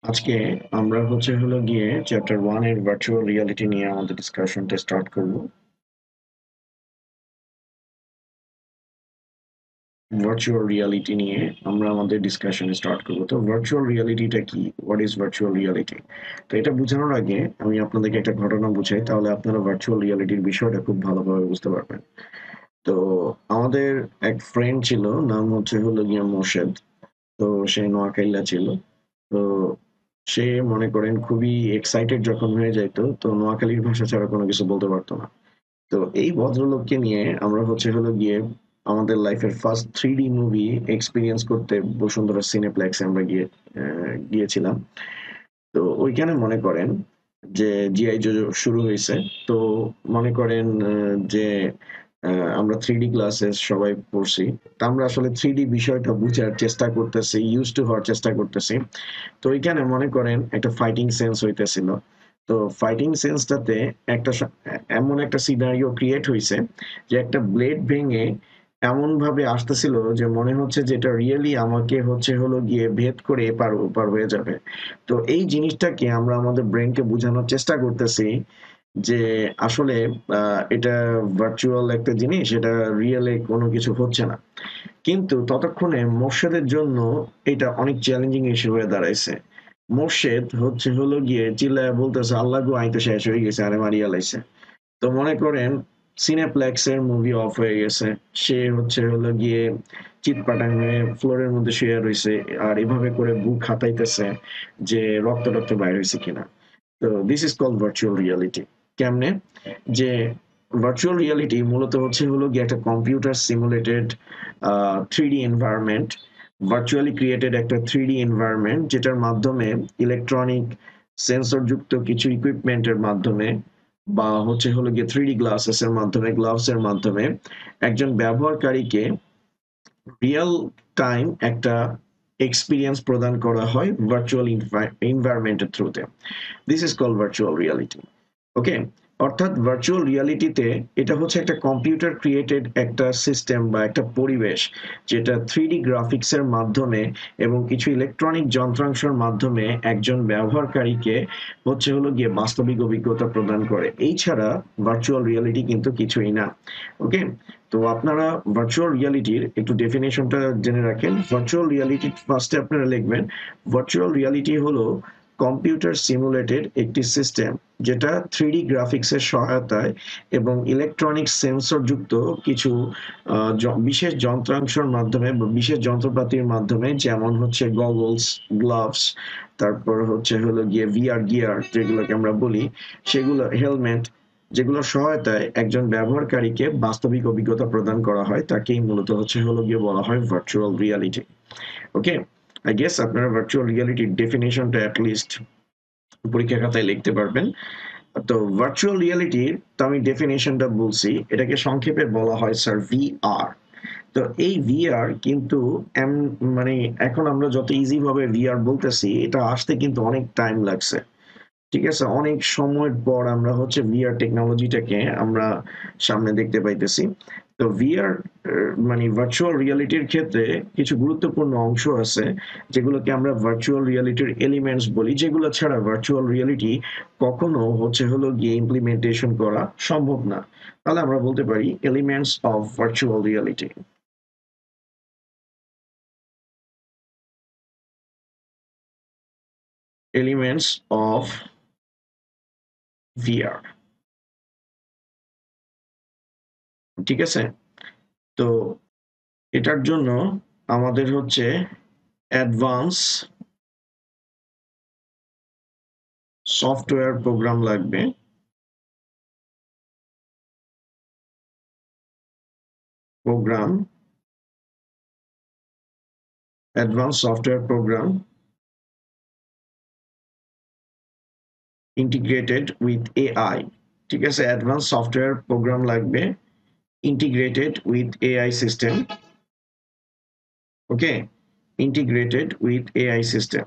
আজকে আমরা হলো গিয়ে চ্যাপ্টার 1 এর ভার্চুয়াল রিয়ালিটি নিয়ে আমাদের ডিসকাশনটা স্টার্ট করব। ভার্চুয়াল রিয়ালিটি নিয়ে আমরা আমাদের ডিসকাশন স্টার্ট করব। তো ভার্চুয়াল রিয়ালিটিটা কি? What is virtual reality? তো এটা বোঝানোর আগে আমি আপনাদেরকে একটা ঘটনা বুঝাই, তাহলে আপনারা ভার্চুয়াল রিয়ালিটির বিষয়টা খুব ভালোভাবে বুঝতে পারবেন। তো আমাদের এক ফ্রেন্ড ছিল, নাম হলো গিয়ে মোর্শেদ। তো সে নোয়াখাইলা ছিল। তো সে মনে করেন খুবই এক্সাইটেড যখন হয়ে যাইতো, তো নোয়াখালীর ভাষা ছাড়া কোনো কিছু বলতে পারতো না। তো এই ভদ্রলোককে নিয়ে আমরা হলো গিয়ে আমাদের লাইফের ফার্স্ট 3D মুভি এক্সপিরিয়েন্স করতে বসুন্ধরা সিনেপ্লেক্সে আমরা গিয়েছিলাম। তো ওইখানে মনে করেন যে জিআই জো শুরু হয়েছে। তো মনে করেন যে আমরা 3D ক্লাসে সবাই পড়ছি। তা আমরা আসলে 3D বিষয়টা বুঝার চেষ্টা করতেছি, ইউজ টু হওয়ার চেষ্টা করতেছি। তো ওইখানে মনে করেন একটা ফাইটিং সেন্স হইতেছিল। তো ফাইটিং সেন্সটাতে এমন একটা সিনারিও ক্রিয়েট হয়েছে যে একটা ব্লেড ভেঙে এমন ভাবে আসতেছিল যে মনে হচ্ছে যে এটা রিয়েলি আমাকে হলো গিয়ে ভেদ করে এপার ওপার হয়ে যাবে। তো এই জিনিসটাকে আমরা আমাদের ব্রেনকে বোঝানোর চেষ্টা করতেছি যে আসলে এটা ভার্চুয়াল একটা জিনিস, এটা রিয়েলে কোনো কিছু হচ্ছে না। কিন্তু ততক্ষণে মোর্শেদের জন্য এটা অনেক চ্যালেঞ্জিং ইস্যু হয়ে দাঁড়াইছে। মোর্শেদ হলো গিয়ে চিল্লায় বলতেছে, আল্লাহ গো আই তো শেষ হয়ে গেছে, আরে মারিয়া লাইছে। তো মনে করেন সিনেপ্লেক্সের মুভি অফ হয়ে গেছে। সে হলো গিয়ে চিৎপাটাং হয়ে ফ্লোরের মধ্যে শুয়ে রয়েছে, আর এভাবে করে বুক হাতাইতেছে যে রক্ত টক্ত বাইর হয়েছে কিনা। তো this is called virtual reality. কেমনে? যে ভার্চুয়াল রিয়ালিটি মূলত হলো গিয়ে একটা computer simulated 3D environment, virtually created একটা 3D এনভায়রনমেন্ট, যেটার মাধ্যমে ইলেকট্রনিক সেন্সর যুক্ত কিছু ইকুইপমেন্টের মাধ্যমে বা হলো গিয়ে 3D গ্লাসেস এর মাধ্যমে, গ্লাভস এর মাধ্যমে একজন ব্যবহারকারীকে রিয়েল টাইম একটা এক্সপিরিয়েন্স প্রদান করা হয় ভার্চুয়াল এনভায়রনমেন্টের থ্রুতে। This is called virtual reality. Okay. অর্থাৎ ভার্চুয়াল রিয়ালিটিতে এটা হচ্ছে একটা কম্পিউটার ক্রিয়েটেড একটা সিস্টেম বা একটা পরিবেশ, যেটা 3D গ্রাফিক্সের মাধ্যমে এবং কিছু ইলেকট্রনিক যন্ত্রাংশের মাধ্যমে একজন ব্যবহারকারীকে হলো গিয়ে বাস্তবিক অভিজ্ঞতা প্রদান করে। এই ছাড়া ভার্চুয়াল রিয়ালিটি কিন্তু কিছুই না। ওকে। তো আপনারা ভার্চুয়াল রিয়ালিটির একটু ডেফিনেশনটা জেনে রাখেন। ভার্চুয়াল রিয়ালিটি ফার্স্টে আপনারা লিখবেন, ভার্চুয়াল রিয়ালিটি হলো কম্পিউটার সিমুলেটেড একটি সিস্টেম, যেটা 3D গ্রাফিক্সের সহায়তায় এবং ইলেকট্রনিক সেন্সর যুক্ত কিছু বিশেষ যন্ত্রাংশের মাধ্যমে বা বিশেষ যন্ত্রপাতির মাধ্যমে, যেমন হচ্ছে গগলস, গ্লাভস, তারপর হলো গিয়ে ভিআর গিয়ার যেগুলোকে আমরা বলি, সেগুলো হেলমেট, যেগুলোর সহায়তায় একজন ব্যবহারকারীকে বাস্তবিক অভিজ্ঞতা প্রদান করা হয়, তাকেই মূলত হলো গিয়ে বলা হয় virtual reality. Okay. I guess আপনারা ভার্চুয়াল রিয়ালিটির ডেফিনেশনটা অ্যাটলিস্ট পরীক্ষা খাতায় লিখতে পারবেন। তো ভার্চুয়াল রিয়ালিটির তো আমি ডেফিনেশনটা বলছি, এটাকে সংক্ষেপে বলা হয় স্যার ভিআর। তো এই ভিআর কিন্তু মানে এখন আমরা যত ইজি ভাবে ভিআর বলতেছি, এটা আসতে কিন্তু অনেক টাইম লাগছে। ঠিক আছে, অনেক সময়ের পর আমরা ভিআর টেকনোলজিটাকে আমরা সামনে দেখতে পাইতেছি। তো ভিআর মানে ভার্চুয়াল রিয়ালিটির ক্ষেত্রে কিছু গুরুত্বপূর্ণ অংশ আছে, যেগুলোকে আমরা ভার্চুয়াল রিয়ালিটির এলিমেন্টস বলি, যেগুলো ছাড়া ভার্চুয়াল রিয়ালিটি কখনো হলো গিয়ে ইমপ্লিমেন্টেশন করা সম্ভব না। তাহলে আমরা বলতে পারি elements of virtual reality. Elements of VR. ঠিক আছে। তো এটার জন্য আমাদের অ্যাডভান্স সফটওয়্যার প্রোগ্রাম লাগবে। Program, advance software program integrated with AI. ঠিক আছে, অ্যাডভান্স সফটওয়্যার প্রোগ্রাম লাগবে integrated with AI system. Okay, integrated with AI system.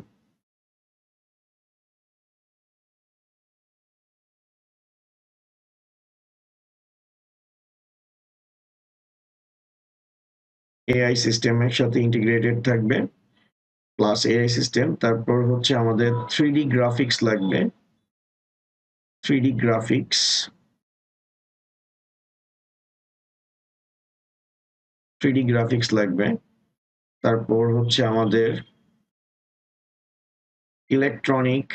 AI সিস্টেমের সাথে ইন্টিগ্রেটেড থাকবে। প্লাস এআই সিস্টেম, তারপর হচ্ছে আমাদের 3D গ্রাফিক্স লাগবে, 3D গ্রাফিক্স, 3D গ্রাফিক্স লাগবে, তারপর হচ্ছে আমাদের ইলেকট্রনিক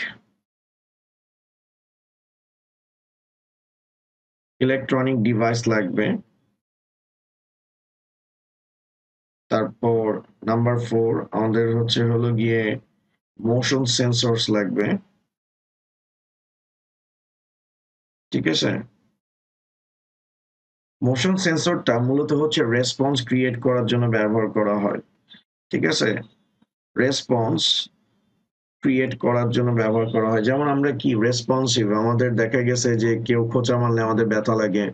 ডিভাইস লাগবে, তারপর নাম্বার 4 আমাদের হচ্ছে হলো গিয়ে মোশন সেন্সরস লাগবে, ঠিক আছে। মোশন সেন্সরটা মূলত হচ্ছে রেসপন্স ক্রিয়েট করার জন্য ব্যবহার করা হয়, ঠিক আছে। রেসপন্স ক্রিয়েট করার জন্য ব্যবহার করা হয়, যেমন আমরা কি রেসপন্সিভ, আমাদের দেখা গেছে যে কেউ খোঁচা মারলে আমাদের ব্যথা লাগে,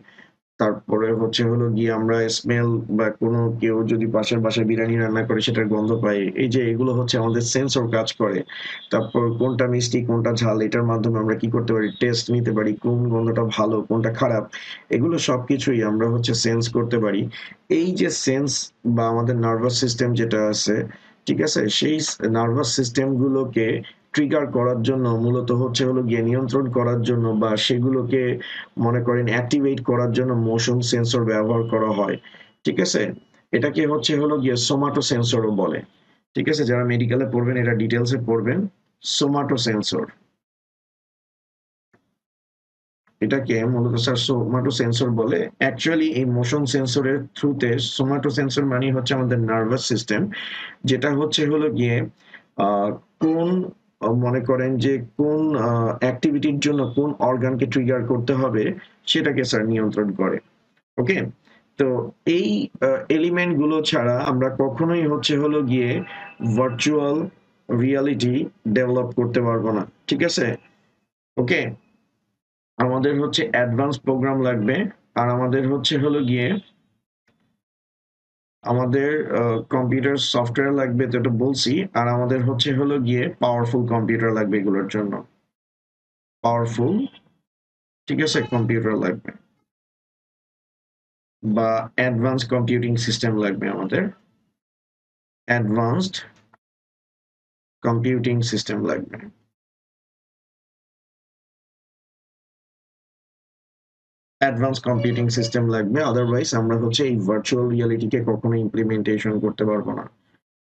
তারপরে হচ্ছে হলো গিয়ে আমরা স্মেল বা কোনো কেউ যদি পাশের বাসায় বিরিয়ানি রান্না করে সেটার গন্ধ পাই, এই যে এগুলো হচ্ছে আমাদের সেন্সর কাজ করে। তারপর কোনটা মিষ্টি কোনটা ঝাল এটার মাধ্যমে আমরা কি করতে পারি, টেস্ট নিতে পারি, কোন গন্ধটা ভালো কোনটা খারাপ, এগুলো সবকিছুই আমরা হচ্ছে সেন্স করতে পারি। এই যে সেন্স বা আমাদের নার্ভাস সিস্টেম যেটা আছে, ঠিক আছে, সেই নার্ভাস সিস্টেম গুলোকে ট্রিগার করার জন্য মূলত হচ্ছে হলো গিয়ে নিয়ন্ত্রণ করার জন্য বা সেগুলোকে মনে করেন অ্যাক্টিভেট করার জন্য মোশন সেন্সর ব্যবহার করা হয়, ঠিক আছে। এটাকে হচ্ছে হলো গিয়ে সোমাটো সেন্সরও বলে, ঠিক আছে। যারা মেডিকেলে পড়বেন এটা ডিটেলসে পড়বেন, সোমাটো সেন্সর। এটাকে মূলত স্যার সোমাটো সেন্সর বলে। অ্যাকচুয়ালি এই মোশন সেন্সরের থ্রুতে, সোমাটো সেন্সর মানে হচ্ছে আমাদের নার্ভাস সিস্টেম, যেটা হচ্ছে হলো গিয়ে কোন মনে করেন যে কোন অ্যাক্টিভিটির জন্য কোন অর্গানকে ট্রিগার করতে হবে সেটাকে স্যার নিয়ন্ত্রণ করে। ওকে, তো এই এলিমেন্ট গুলো ছাড়া আমরা কখনোই হচ্ছে হলো গিয়ে ভার্চুয়াল রিয়ালিটি ডেভেলপ করতে পারবো না, ঠিক আছে। ওকে, আমাদের হচ্ছে অ্যাডভান্স প্রোগ্রাম লাগবে, আর আমাদের হচ্ছে হলো গিয়ে আমাদের কম্পিউটার সফটওয়্যার লাগবে, তো এটা বলছি। আর আমাদের হচ্ছে হলো গিয়ে পাওয়ারফুল কম্পিউটার লাগবে এগুলোর জন্য, পাওয়ারফুল, ঠিক আছে, কম্পিউটার লাগবে বা অ্যাডভান্স কম্পিউটিং সিস্টেম লাগবে আমাদের, অ্যাডভান্সড কম্পিউটিং সিস্টেম লাগবে। অ্যাডভান্স কম্পিউটিং সিস্টেম লাগবে, আদারওয়াইজ আমরা হচ্ছে এই ভার্চুয়াল রিয়ালিটিকে কখনো ইমপ্লিমেন্টেশন করতে পারবো না,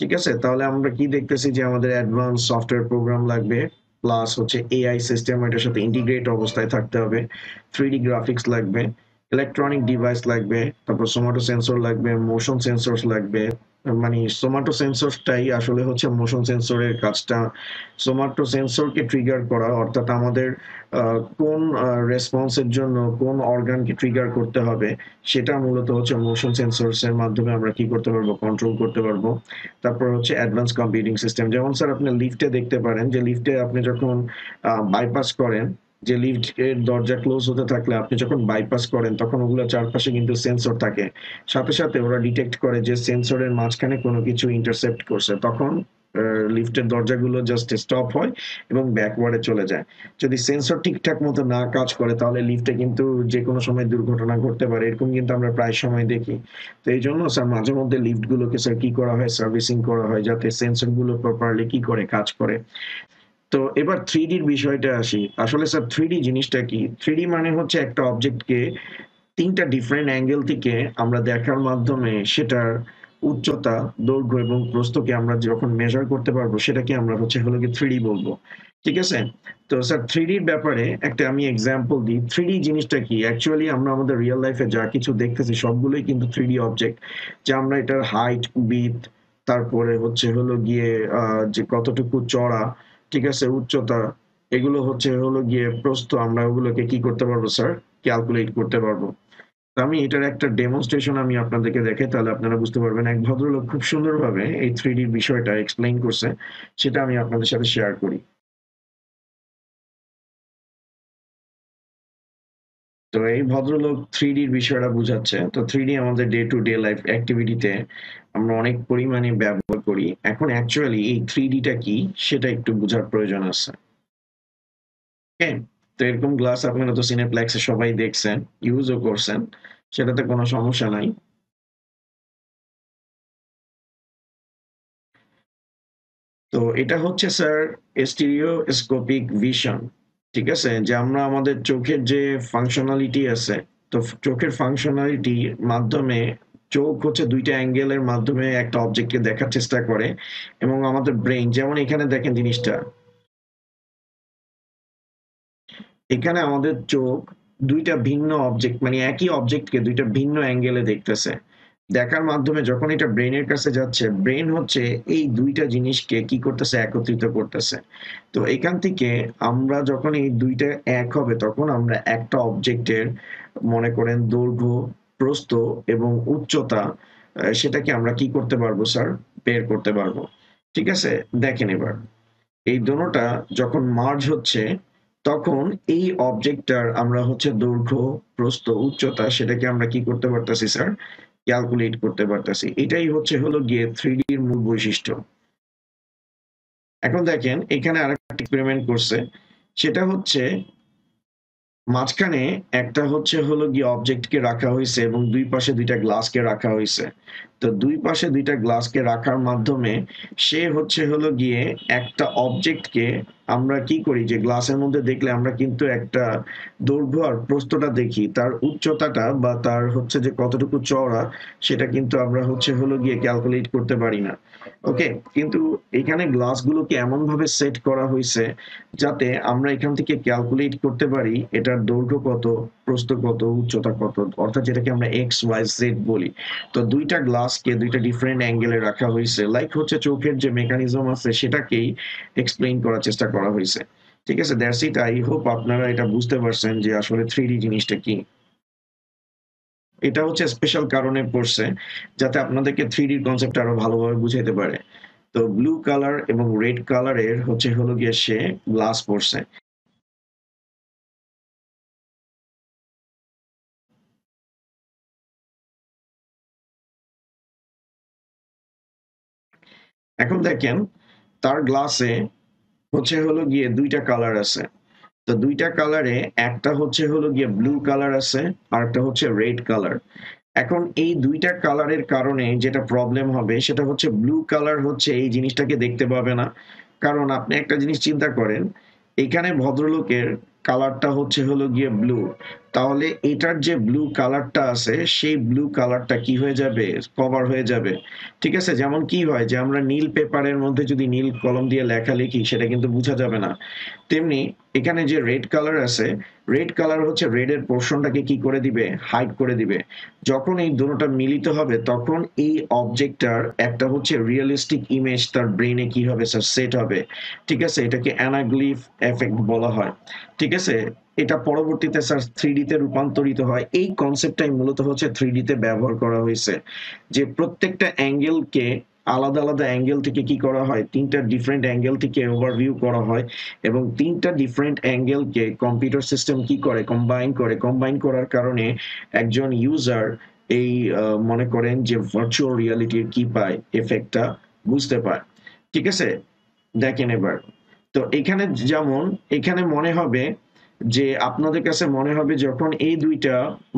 ঠিক আছে। তাহলে আমরা কি দেখতেছি যে আমাদের অ্যাডভান্স সফটওয়্যার প্রোগ্রাম লাগবে, প্লাস হচ্ছে এআই সিস্টেম এটার সাথে ইন্টিগ্রেট অবস্থায় থাকতে হবে, 3D গ্রাফিক্স লাগবে, ইলেকট্রনিক ডিভাইস লাগবে, তারপর সোমাটো সেন্সর লাগবে, মোশন সেন্সর লাগবে। মানে সোমাটো সেন্সরটাই আসলে হচ্ছে মোশন সেন্সরের কাজটা, সোমাটো সেন্সরকে ট্রিগার করা, অর্থাৎ আমাদের কোন রেসপন্সের জন্য কোন অর্গানকে ট্রিগার করতে হবে সেটা মূলত হচ্ছে মোশন সেন্সরস এর মাধ্যমে আমরা কি করতে পারবো, কন্ট্রোল করতে পারবো। তারপর হচ্ছে অ্যাডভান্স কম্পিউটিং সিস্টেম, যেমন স্যার আপনি লিফটে দেখতে পারেন যে লিফটে আপনি যখন বাইপাস করেন, যে লিফট এর দরজা ক্লোজ হতে থাকলে আপনি যখন বাইপাস করেন তখন ওগুলো চারপাশে কিন্তু সেন্সর থাকে, সাথে সাথে ওরা ডিটেক্ট করে যে সেন্সরের মাঝখানে কোনো কিছু ইন্টারসেপ্ট করছে, তখন লিফটের দরজাগুলো জাস্ট স্টপ হয় এবং ব্যাকওয়ার্ডে চলে যায়। যদি সেন্সর ঠিকঠাক মতো না কাজ করে তাহলে লিফটে কিন্তু যে কোনো সময় দুর্ঘটনা ঘটতে পারে, এরকম কিন্তু আমরা প্রায় সময় দেখি। তো এই জন্য স্যার মাঝে মধ্যে লিফট গুলোকে স্যার কি করা হয়, সার্ভিসিং করা হয় যাতে সেন্সর গুলো প্রপারলি কি করে কাজ করে। তো এবার 3D বিষয়টা আসি, আসলে স্যার 3D জিনিসটা কি, 3D মানে হচ্ছে একটা অবজেক্টকে তিনটা ডিফারেন্ট অ্যাঙ্গেল থেকে আমরা দেখার মাধ্যমে সেটার উচ্চতা, দৈর্ঘ্য এবং প্রস্থকে আমরা যখন মেজার করতে পারবো সেটাকে আমরা হচ্ছে হলো কি 3D বলবো, ঠিক আছে। তো স্যার 3Dর ব্যাপারে একটা আমি এক্সাম্পল দিই। 3D জিনিসটা কি, অ্যাকচুয়ালি আমরা আমাদের রিয়েল লাইফে যা কিছু দেখতেছি সবগুলোই কিন্তু 3D অবজেক্ট, যে আমরা এটার হাইট, বিথ, তারপরে হচ্ছে হলো গিয়ে যে কতটুকু চড়া, ঠিক আছে, উচ্চতা, এগুলো হচ্ছে হলো গিয়ে প্রস্থ, আমরা ওগুলোকে কি করতে পারবো স্যার, ক্যালকুলেট করতে পারবো। তো আমি এটার একটা ডেমনস্ট্রেশন আমি আপনাদেরকে দেখাই, তাহলে আপনারা বুঝতে পারবেন। এক ভদ্রলোক খুব সুন্দরভাবে এই 3D বিষয়টা এক্সপ্লেইন করছে, সেটা আমি আপনাদের সাথে শেয়ার করি। তো এই ভদ্রলোক 3Dর বিষয়টা বুঝাচ্ছে। তো 3D আমাদের ডে টু ডে লাইফ অ্যাক্টিভিটিতে আমরা অনেক পরিমাণে ব্যবহার করি। এখন অ্যাকচুয়ালি এই 3Dটা কি সেটা একটু বোঝার প্রয়োজন আছে। ওকে? তো এরকম গ্লাস আপনারা তো সিনেপ্লেক্সে সবাই দেখছেন, ইউজও করছেন। সেটাতে কোনো সমস্যা নাই। তো এটা হচ্ছে স্যার স্টিরিওস্কোপিক ভিশন। ঠিক আছে, যে আমরা আমাদের চোখের যে ফাংশনালিটি আছে, তো চোখের ফাংশনালিটির মাধ্যমে চোখ হচ্ছে দুইটা অ্যাঙ্গেলের মাধ্যমে একটা অবজেক্টকে দেখার চেষ্টা করে, এবং আমাদের ব্রেন, যেমন এখানে দেখেন জিনিসটা, এখানে আমাদের চোখ দুইটা ভিন্ন অবজেক্ট, মানে একই অবজেক্টকে দুইটা ভিন্ন অ্যাঙ্গেলে দেখতেছে। দেখার মাধ্যমে যখন এটা ব্রেনের কাছে যাচ্ছে, ব্রেন হচ্ছে এই দুইটা জিনিসকে কি করতেছে, একত্রিত করতেছে। তো এখান থেকে আমরা যখন এই দুইটা এক হবে, তখন আমরা একটা অবজেক্টের, মনে করেন দৈর্ঘ্য, প্রস্থ এবং উচ্চতা, সেটাকে আমরা কি করতে পারবো স্যার, বের করতে পারবো। ঠিক আছে, দেখেন এবার এই দোনোটা যখন মার্জ হচ্ছে, তখন এই অবজেক্টটার আমরা হচ্ছে দৈর্ঘ্য, প্রস্থ, উচ্চতা, সেটাকে আমরা কি করতে পারতেছি স্যার, ক্যালকুলেট করতে পারতেছি। এটাই হচ্ছে হলো গিয়ে 3D এর মূল বৈশিষ্ট্য। এখন দেখেন এখানে আরেকটা এক্সপেরিমেন্ট করছে, সেটা হচ্ছে মাঝখানে একটা হচ্ছে হলো গিয়ে অবজেক্টকে রাখা হয়েছে এবং দুই পাশে দুইটা গ্লাসকে রাখা হয়েছে। তো দুই পাশে দুইটা গ্লাসকে রাখার মাধ্যমে সে হচ্ছে হলো গিয়ে একটা অবজেক্টকে, আমরা কি করি যে গ্লাসের মধ্যে দেখলে আমরা কিন্তু একটা দৈর্ঘ্য আর প্রস্থটা দেখি, তার উচ্চতাটা বা তার হচ্ছে যে কতটুকু চওড়া, সেটা কিন্তু আমরা হচ্ছে হলো গিয়ে ক্যালকুলেট করতে পারি না। ওকে, কিন্তু এখানে গ্লাসগুলোকে এমন ভাবে সেট করা হয়েছে যাতে আমরা এখান থেকে ক্যালকুলেট করতে পারি এটার দৈর্ঘ্য কত, প্রস্থ কত, উচ্চতা কত, অর্থাৎ যেটাকে আমরা এক্স ওয়াই জেড বলি। তো দুইটা গ্লাসকে দুইটা ডিফারেন্ট অ্যাঙ্গেলে রাখা হয়েছে, লাইক হচ্ছে চোখের যে মেকানিজম আছে সেটাকেই এক্সপ্লেইন করার চেষ্টা করা হয়েছে। ঠিক আছে, দ্যাটস ইট। আই হোপ আপনারা এটা বুঝতে পারছেন যে আসলে 3D জিনিসটা কি। এটা হচ্ছে স্পেশাল কারণে পড়ছে, যাতে আপনাদেরকে 3D কনসেপ্ট আরো ভালোভাবে বুঝাইতে পারে। তো ব্লু কালার এবং রেড কালারের হচ্ছে হলো গিয়ে সে গ্লাস পড়ছে। এখন দেখেন তার গ্লাসে হচ্ছে হলো গিয়ে দুইটা কালার আছে। তো দুইটা কালারে একটা হচ্ছে হলো গিয়ে ব্লু কালার আছে, আর একটা হচ্ছে রেড কালার। এখন এই দুইটা কালারের কারণে যেটা প্রবলেম হবে সেটা হচ্ছে ব্লু কালার হচ্ছে এই জিনিসটাকে দেখতে পাবে না। কারণ আপনি একটা জিনিস চিন্তা করেন, এখানে ভদ্রলোকের কালারটা হচ্ছে হলো গিয়ে ব্লু, তাহলে এটার যে ব্লু কালারটা আছে সেই ব্লু কালারটা কি হয়ে যাবে, কভার হয়ে যাবে। ঠিক আছে, যেমন কি হয় যে আমরা নীল পেপারের মধ্যে যদি নীল কলম দিয়ে লেখা লিখি সেটা কিন্তু বোঝা যাবে না। তেমনি এখানে যে রেড কালার আছে, রেড কালার হচ্ছে রেড এর পোর্শনটাকে কি করে দিবে, হাইড করে দিবে। যখন এই দুটোটা মিলিত হবে তখন এই অবজেক্টটার একটা হচ্ছে রিয়েলিস্টিক ইমেজ তার ব্রেনে কি হবে স্যার, সেট হবে। ঠিক আছে, এটাকে অ্যানাগ্লিফ এফেক্ট বলা হয়। ঠিক আছে, এটা পরবর্তীতে স্যার 3D তে রূপান্তরিত হয়। এই কনসেপ্টটাই মূলত হচ্ছে 3D তে ব্যবহার করা হয়েছে, যে প্রত্যেকটা অ্যাঙ্গেলকে আলাদা আলাদা অ্যাঙ্গেল থেকে কি করা হয়, তিনটা ডিফারেন্ট অ্যাঙ্গেল থেকে ওভারভিউ করা হয়, এবং তিনটা ডিফারেন্ট অ্যাঙ্গেলকে কম্পিউটার সিস্টেম কি করে, কম্বাইন করে। কম্বাইন করার কারণে একজন ইউজার এই মনে করেন যে ভার্চুয়াল রিয়ালিটির কি পায়, এফেক্টটা বুঝতে পায়। ঠিক আছে, দেখেন এবার। তো এখানে যেমন, এখানে মনে হবে যে আপনাদের কাছে মনে হবে যখন এই দুইটা,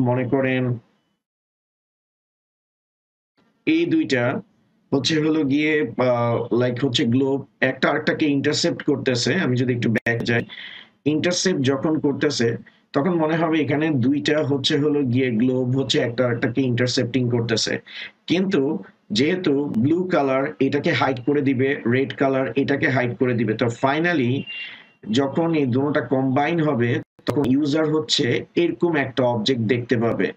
মনে করেন এই দুইটা হচ্ছে হলো গিয়ে লাইক হচ্ছে গ্লোব একটা আরেকটাকে ইন্টারসেপ্ট করতেছে, আমি যদি একটু ব্যাক যাই, ইন্টারসেপ্ট যখন করতেছে তখন মনে হবে এখানে দুইটা হচ্ছে হলো গিয়ে গ্লোব হচ্ছে একটা আরেকটাকে ইন্টারসেপ্টিং করতেছে। কিন্তু যেহেতু ব্লু কালার এটাকে হাইড করে দিবে, রেড কালার এটাকে হাইড করে দিবে, তো ফাইনালি যখন এই দুটোটা কম্বাইন হবে তখন ইউজার হচ্ছে এরকম একটা অবজেক্ট দেখতে পাবে।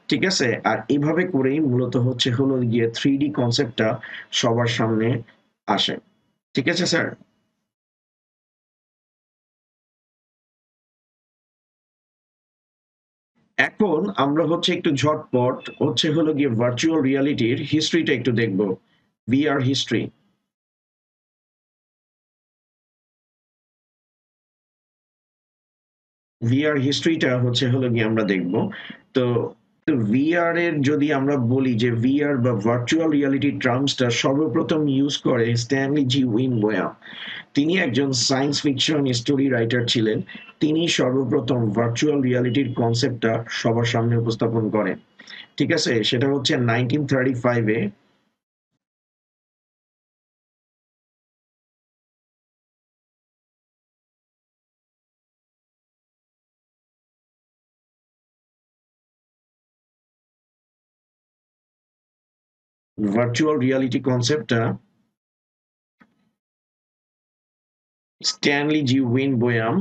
ঠিক আছে, আর এইভাবে করেই মূলত হচ্ছে হলো গিয়ে 3D কনসেপ্টটা সবার সামনে আসে। ঠিক আছে স্যার। এখন আমরা হচ্ছে একটু ঝটপট হচ্ছে হলো গিয়ে ভার্চুয়াল রিয়ালিটির হিস্ট্রিটা একটু দেখব, ভিআর হিস্ট্রি। ভিআর হিস্ট্রিটা হচ্ছে হলো গিয়ে আমরা দেখব। তো ভিআর এর যদি আমরা বলি যে ভিআর বা ভার্চুয়াল রিয়ালিটি টার্মসটা সর্বপ্রথম ইউজ করে স্ট্যানলি জি উইনবোয়াম। তিনি একজন সায়েন্স ফিকশন স্টোরি রাইটার ছিলেন। তিনি সর্বপ্রথম ভার্চুয়াল রিয়ালিটির কনসেপ্টটা সবার সামনে উপস্থাপন করেন। ঠিক আছে, সেটা হচ্ছে 1935-এ। ভার্চুয়াল রিয়ালিটি কনসেপ্টটা স্ট্যানলি জি উইনবোয়াম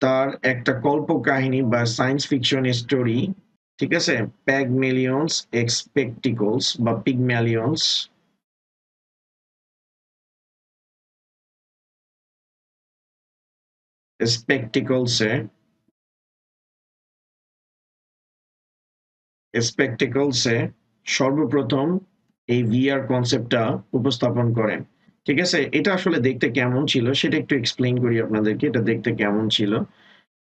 তার একটা কল্পকাহিনী বা সায়েন্স ফিকশন স্টোরি, ঠিক আছে, প্যাগমেলিয়ন্স এক্সপেক্টিকলস বা পিগম্যালিয়ন্স, স্পেকটিকলসে স্পেকটিকলসে সর্বপ্রথম এই ভিআর কনসেপ্টটা উপস্থাপন করেন। ঠিক আছে, এটা আসলে দেখতে কেমন ছিল সেটা একটু এক্সপ্লেইন করি আপনাদেরকে, এটা দেখতে কেমন ছিল।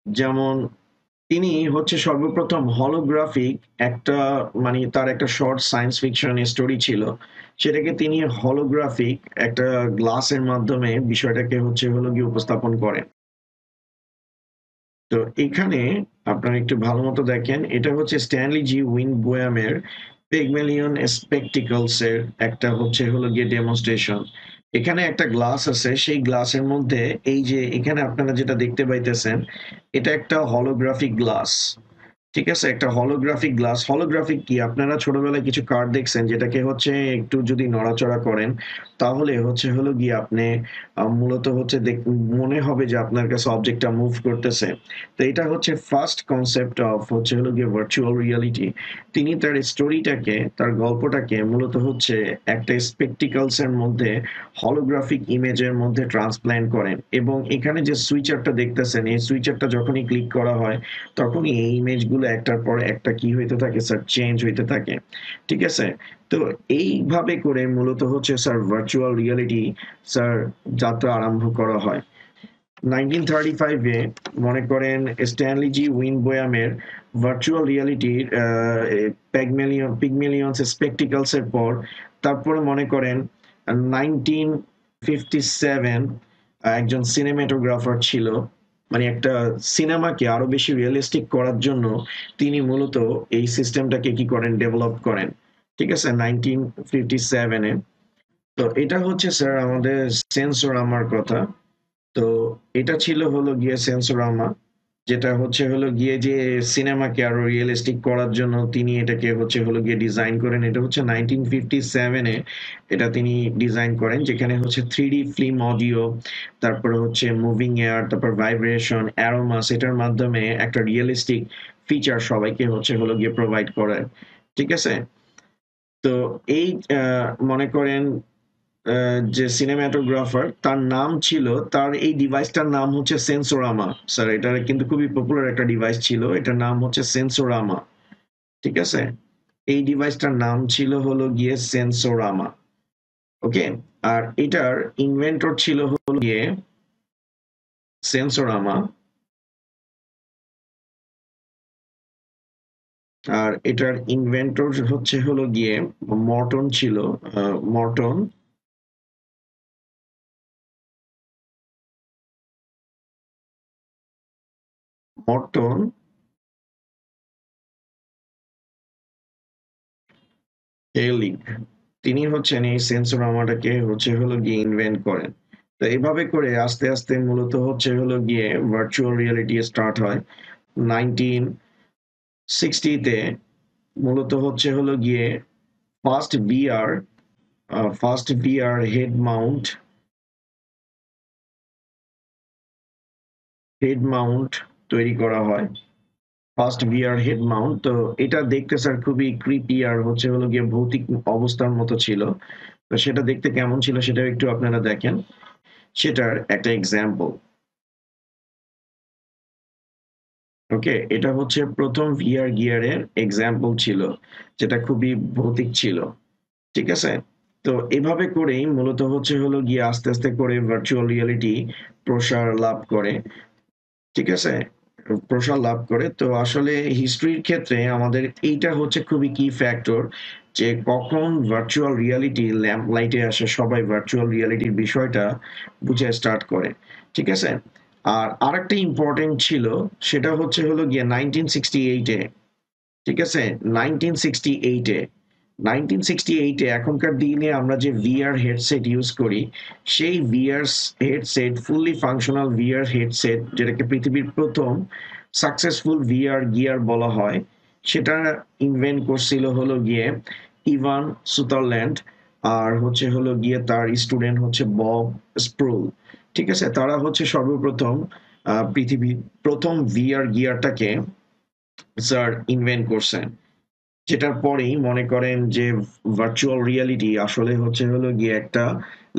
যেমন তিনি হচ্ছে সর্বপ্রথম হলোগ্রাফিক একটা, মানে তার একটা শর্ট সায়েন্স ফিকশন স্টোরি ছিল, সেটাকে তিনি হলোগ্রাফিক একটা গ্লাসের মাধ্যমে বিষয়টাকে হলো গিয়ে উপস্থাপন করেন। তো এখানে আপনারা একটু ভালো মতো দেখেন, এটা হচ্ছে স্ট্যানলি জি উইনবোয়ামের পেগমেলিয়ন স্পেকটিকলস এর একটা হলো গিয়ে ডেমনস্ট্রেশন। এখানে একটা গ্লাস আছে, সেই গ্লাসের মধ্যে এই যে এখানে আপনারা যেটা দেখতে পাইতেছেন, এটা একটা হলোগ্রাফিক গ্লাস। ঠিক আছে, একটা হলোগ্রাফিক গ্লাস। হলোগ্রাফিক কি, আপনারা ছোটবেলায় কিছু কার্ড দেখছেন যেটাকে হচ্ছে একটু যদি নড়াচড়া করেন তাহলে হলো গিয়ে আপনি মূলত মনে হবে যে আপনার কাছে অবজেক্টটা মুভ করতেছে। তো এটা হচ্ছে ফার্স্ট কনসেপ্ট অফ হলো গিয়ে ভার্চুয়াল রিয়ালিটি। তিনি তার স্টোরিটাকে, তার গল্পটাকে মূলত হচ্ছে একটা স্পেকটিকলস এর মধ্যে হলোগ্রাফিক ইমেজের মধ্যে ট্রান্সপ্ল্যান্ট করেন, এবং এখানে যে সুইচারটা দেখতেছেন, এই সুইচারটা যখনই ক্লিক করা হয় তখনই এই ইমেজগুলো একটার পর একটা কি হইতে থাকে স্যার, চেঞ্জ হইতে থাকে। ঠিক আছে, তো এইভাবে করে মূলত হচ্ছে স্যার ভার্চুয়াল রিয়ালিটি স্যার যাত্রা আরম্ভ করা হয় 1935-এ। মনে করেন স্ট্যানলি জি উইনবোয়ামের ভার্চুয়াল রিয়ালিটির পিগমেলিয়ন্স স্পেকটিকলস এর পর তারপরে মনে করেন 1957 একজন সিনেমাটোগ্রাফার ছিল, মানে একটা সিনেমাকে আরো বেশি রিয়েলিস্টিক করার জন্য তিনি মূলত এই সিস্টেমটাকে কি করেন, ডেভেলপ করেন। ঠিক আছে, 1957-এ। তো এটা হচ্ছে স্যার আমাদের সেন্সোরামার কথা। তো এটা ছিল হলো গিয়ে সেন্সোরামা, যেটা হলো গিয়ে যে সিনেমাকে আরো রিয়েলিস্টিক করার জন্য তিনি এটাকে হলো গিয়ে ডিজাইন করেন। এটা হচ্ছে 1957-এ এটা তিনি ডিজাইন করেন, যেখানে হচ্ছে 3D ফিল্ম অডিও, তারপরে হচ্ছে মুভিং এয়ার, তারপর ভাইব্রেশন, অ্যারোমাস, এটার মাধ্যমে একটা রিয়েলিস্টিক ফিচার সবাইকে হলো গিয়ে প্রোভাইড করে। ঠিক আছে, তো এই মনে করেন যে সিনেমাটোগ্রাফার, তার নাম ছিল, তার এই ডিভাইসটার নাম হচ্ছে সেন্সোরামা। স্যার এটা কিন্তু খুবই পপুলার একটা ডিভাইস ছিল, এটার নাম হচ্ছে সেন্সোরামা। ঠিক আছে, এই ডিভাইসটার নাম ছিল হলো গিয়ে সেন্সোরামা। ওকে, আর এটার ইনভেন্টর ছিল হলো গিয়ে সেন্সোরামা, আর এটার ইনভেন্টর হলো গিয়ে মর্টন ছিল, মর্টন। মর্টন হেলিগ, তিনি হচ্ছেন এই সেন্সোরামাটাকে হলো গিয়ে ইনভেন্ট করেন। তো এইভাবে করে আস্তে আস্তে মূলত হলো গিয়ে ভার্চুয়াল রিয়েলিটি স্টার্ট হয় 1960-তে। মূলত হলো গিয়ে ফার্স্ট ভিআর হেড মাউন্ট তৈরি করা হয়, ফার্স্ট ভিআর হেড মাউন্ট। তো এটা দেখতে স্যার খুবই ক্রিপি আর হলো গিয়ে ভৌতিক অবস্থার মতো ছিল। তো সেটা দেখতে কেমন ছিল সেটা একটু আপনারা দেখেন, সেটার একটা এক্সাম্পল। ওকে, এটা হচ্ছে প্রথম ভিআর গিয়ারের এক্সাম্পল ছিল, যেটা খুবই ভৌতিক ছিল। ঠিক আছে, তো এভাবে করেই মূলত হলো গিয়ে আস্তে আস্তে করে ভার্চুয়াল রিয়েলিটি প্রসার লাভ করে। ঠিক আছে, প্রসার লাভ করে। তো আসলে হিস্ট্রির ক্ষেত্রে আমাদের এইটা হচ্ছে খুবই কি ফ্যাক্টর, যে কখন ভার্চুয়াল রিয়ালিটি ল্যাম্প লাইটে আসে, সবাই ভার্চুয়াল রিয়ালিটির বিষয়টা বুঝে স্টার্ট করে। ঠিক আছে, আর আরেকটা ইম্পর্টেন্ট ছিল, সেটা হলো গিয়ে 1968-এ। ঠিক আছে, 1968-এ 1968 এখনকার দিনে আমরা যে ভিআর হেডসেট ইউজ করি সেই VR headset fully functional VR headset যেটাকে পৃথিবীর প্রথম সাকসেসফুল ভিআর গিয়ার বলা হয় সেটা ইনভেন্ট করছিল হলো গিয়ে ইভান সুদারল্যান্ড আর হলো গিয়ে তার স্টুডেন্ট হচ্ছে বব স্প্রুল। ঠিক আছে, তারা হচ্ছে সর্বপ্রথম পৃথিবীর প্রথম ভিআর গিয়ারটাকে স্যার ইনভেন্ট করছেন, যেটার পরেই মনে করেন যে ভার্চুয়াল রিয়ালিটি আসলে হলো গিয়ে একটা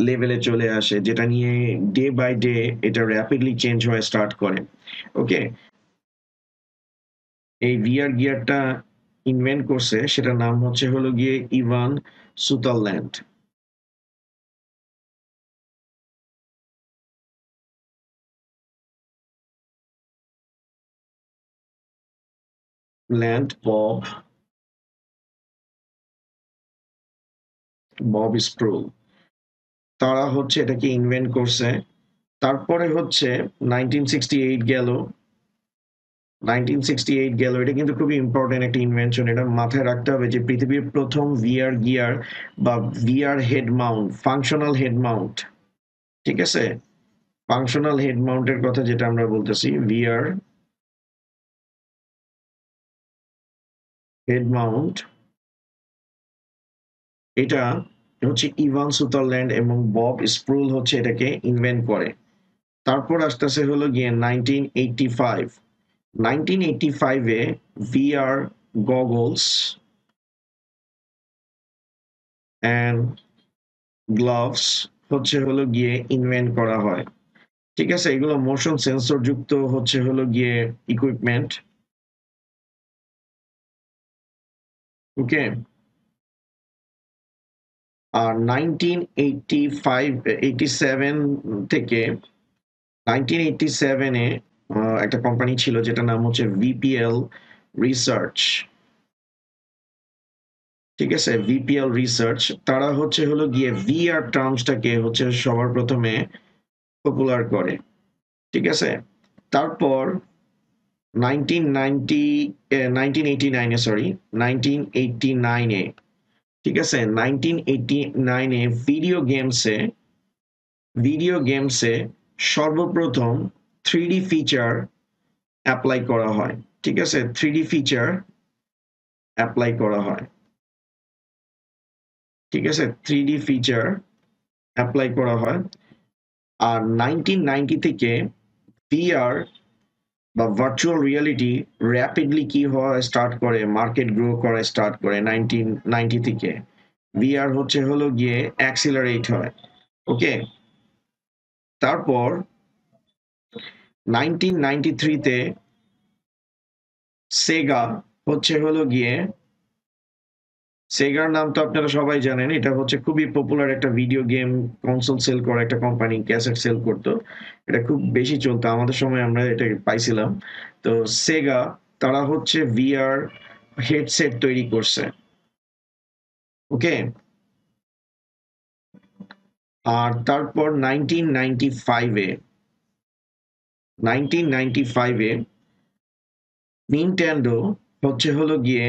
লেভেলে চলে আসে, যেটা নিয়ে ডে বাই ডে এটা র্যাপিডলি চেঞ্জ হয়ে স্টার্ট করে। ওকে, এই ভিআর গিয়ারটা ইনভেন্ট করছে সেটার নাম হলো গিয়ে ইভান সুদারল্যান্ড। ল্যান্ড বব স্প্রুল, তারা এটাকে ইনভেন্ট করছে। তারপরে 1968 গেল। 1968 গেল, এটা কিন্তু খুবই ইম্পর্টেন্ট একটা ইনভেনশন, এটা মাথায় রাখতে হবে যে পৃথিবীর প্রথম ভিআর গিয়ার বা VR head Mount, functional head Mount. ঠিক আছে, ফাংশনাল হেড মাউন্টের কথা যেটা আমরা বলতেছি ভিআর হেড মাউন্ট, এটা ইভান সুদারল্যান্ড এবং বব স্প্রুল এটাকে ইনভেন্ট করে। তারপর আসতেছে হলো গিয়ে 1985। 1985-এ VR goggles and gloves হলো গিয়ে ইনভেন্ট করা হয়। ঠিক আছে, এগুলো মোশন সেন্সর যুক্ত হলো গিয়ে ইকুইপমেন্ট। ওকে, আর 1987 থেকে 1987-এ একটা কোম্পানি ছিল যেটা নাম ভিপিএল রিসার্চ। ঠিক আছে, ভিপিএল রিসার্চ তারা হলো গিয়ে ভিআর টার্মসটাকে সবার প্রথমে পপুলার করে। ঠিক আছে, তারপর 1989-এ ঠিক আছে, 1989-এ ভিডিও গেমসে সর্বপ্রথম 3D ফিচার অ্যাপ্লাই করা হয়। ঠিক আছে, 3D ফিচার অ্যাপ্লাই করা হয়। ঠিক আছে, 3D ফিচার অ্যাপ্লাই করা হয়। আর 1990 থেকে ভিআর বা ভার্চুয়াল রিয়ালিটি র্যাপিডলি কি হওয়া স্টার্ট করে, মার্কেট গ্রো করা স্টার্ট করে 1990 থেকে। ভিআর হলো গিয়ে অ্যাক্সিলারেট হয়। ওকে, তারপর 1993-তে সেগা হলো গিয়ে, সেগার নাম তো আপনারা সবাই জানেন, এটা খুবই পপুলার একটা ভিডিও গেম কনসোল সেল করা একটা কোম্পানি, ক্যাসেট সেল করতো, এটা খুব বেশি চলতো আমাদের সময়, আমরা এটা পাইছিলাম। তো সেগা তারা ভিআর হেডসেট তৈরি করছে। ওকে, আর তারপর 1995-এ নিনটেন্ডো হলো গিয়ে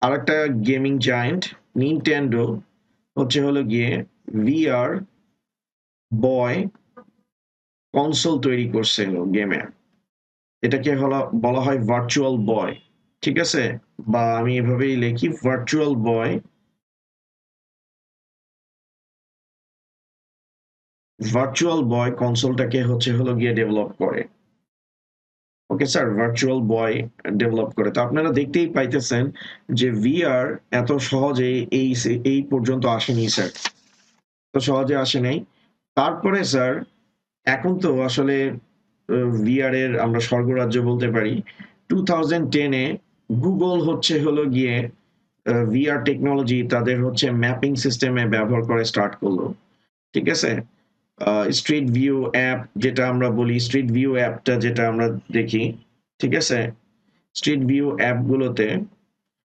আরেকটা গেমিং জায়ান্ট, নিনটেন্ডো হলো গিয়ে ভিআর বয় কনসোল তৈরি করছিল গেমের, এটাকে বলা হয় ভার্চুয়াল বয়। ঠিক আছে, বা আমি এভাবেই লিখি ভার্চুয়াল বয়। ভার্চুয়াল বয় কনসোলটাকে হলো গিয়ে ডেভেলপ করে। ওকে স্যার, ভার্চুয়াল বয় ডেভেলপ করে। তো আপনারা দেখতেই পাইতেছেন যে ভিআর এত সহজে এই পর্যন্ত আসেনি স্যার, তো সহজে আসে নাই। তারপরে স্যার এখন তো আসলে ভিআর এর আমরা স্বর্গরাজ্য বলতে পারি। 2010-এ গুগল হলো গিয়ে ভিআর টেকনোলজি তাদের ম্যাপিং সিস্টেমে ব্যবহার করে স্টার্ট করলো। ঠিক আছে, স্ট্রিট ভিউ অ্যাপ যেটা আমরা বলি, স্ট্রিট ভিউ অ্যাপটা যেটা আমরা দেখি, ঠিক আছে, স্ট্রিট ভিউ অ্যাপগুলোতে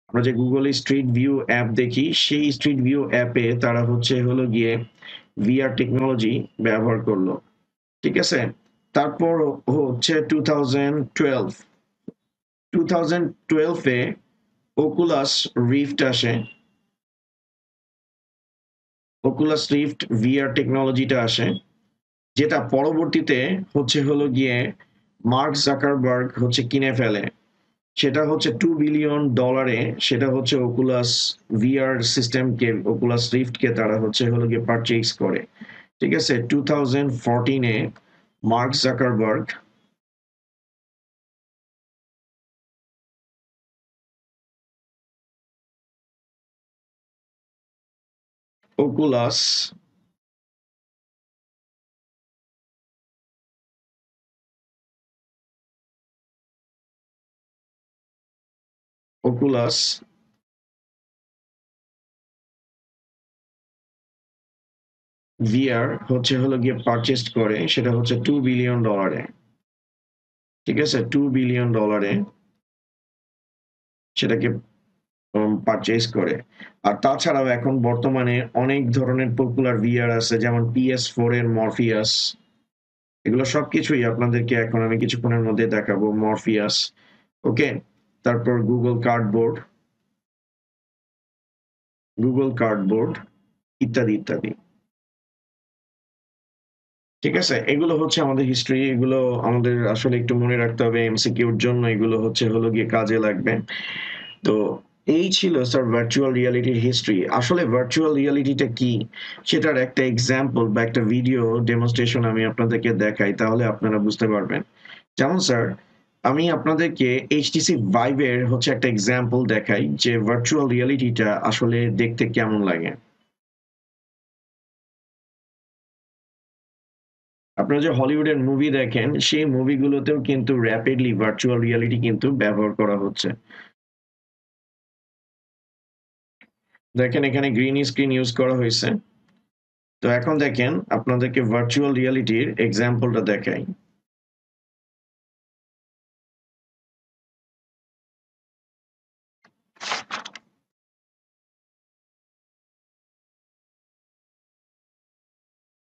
আমরা যে গুগলে স্ট্রিট ভিউ অ্যাপ দেখি, সেই স্ট্রিট ভিউ অ্যাপে তারা হলো গিয়ে ভিআর টেকনোলজি ব্যবহার করলো। ঠিক আছে, তারপর 2012-এ ওকুলাস রিফট আসে। ওকুলাস রিফট ভিআর টেকনোলজিটা আসে, যেটা পরবর্তীতে হচ্ছে হলো গিয়ে মার্ক জাকারবার্গ হচ্ছে কিনে ফেলে। সেটা হচ্ছে $2 বিলিয়ন, সেটা হচ্ছে ওকুলাস ভিআর সিস্টেমকে, ওকুলাস রিফটকে তারা হচ্ছে হলো গিয়ে পারচেজ করে। ঠিক আছে, 2014-এ Mark Zuckerberg Oculus Oculus VR হচ্ছে হলো গিয়ে পারচেজ করে, সেটা হচ্ছে $2 বিলিয়ন। ঠিক আছে, $2 বিলিয়ন সেটাকে পারচেজ করে। আর তাছাড়াও এখন বর্তমানে অনেক ধরনের পপুলার ভিআর আছে, যেমন PS4 এর মরফিয়াস। এগুলো সবকিছুই আপনাদেরকে এখন আমি কিছুক্ষণের মধ্যে দেখাবো। মরফিয়াস, ওকে। তারপর গুগল কার্ডবোর্ড ইত্যাদি ইত্যাদি। ঠিক আছে, এগুলো হচ্ছে আমাদের হিস্ট্রি। এগুলো আমাদের আসলে একটু মনে রাখতে হবে এমসিকিউর জন্য, এগুলো হচ্ছে হলো গিয়ে কাজে লাগবে। তো এই ছিল স্যার ভার্চুয়াল রিয়ালিটির হিস্ট্রি। আসলে ভার্চুয়াল রিয়ালিটিটা কি সেটার একটা এক্সাম্পল বা একটা ভিডিও ডেমনস্ট্রেশন আমি আপনাদেরকে দেখাই, তাহলে আপনারা বুঝতে পারবেন। যেমন স্যার, আমি আপনাদেরকে এইচটিসি ভাইভের হচ্ছে একটা এক্সাম্পল দেখাই যে ভার্চুয়াল রিয়ালিটিটা আসলে দেখতে কেমন লাগে। আপনারা যে হলিউডের মুভি দেখেন, সেই মুভিগুলোতেও কিন্তু র্যাপিডলি ভার্চুয়াল রিয়ালিটি কিন্তু ব্যবহার করা হচ্ছে। দেখেন এখানে গ্রিন স্ক্রিন ইউজ করা হয়েছে। তো এখন দেখেন আপনাদেরকে ভার্চুয়াল রিয়ালিটির এক্সাম্পলটা দেখাই।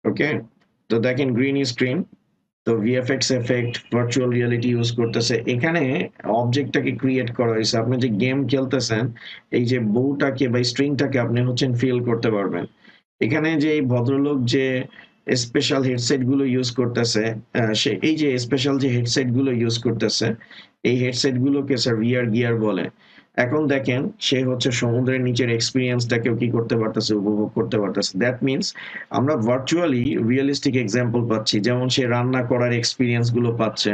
ওকে, তো দেখেন গ্রিন স্ক্রিন, তো VFX effect virtual reality use করতেছে। এখানে অবজেক্টটাকে ক্রিয়েট করা হয়েছে। আপনি যে গেম খেলতেছেন, এই যে বউটাকে বা স্ট্রিংটাকে আপনি হচ্ছেন ফিল করতে পারবেন। এখানে যে এই ভদ্রলোক যে স্পেশাল হেডসেট গুলো ইউজ করতেছে, সে এই যে স্পেশাল যে হেডসেট গুলো ইউজ করতেছে, এই হেডসেট গুলোকে স্যার ভিআর গিয়ার বলে। এখন দেখেন সে হচ্ছে সমুদ্রের নিচের এক্সপিরিয়েন্সটাকেও কি করতে পারতেছে, উপভোগ করতে পারতেছে। দ্যাট মিনস আমরা ভার্চুয়ালি রিয়েলিস্টিক এক্সাম্পল পাচ্ছি। যেমন সে রান্না করার এক্সপিরিয়েন্স গুলো পাচ্ছে,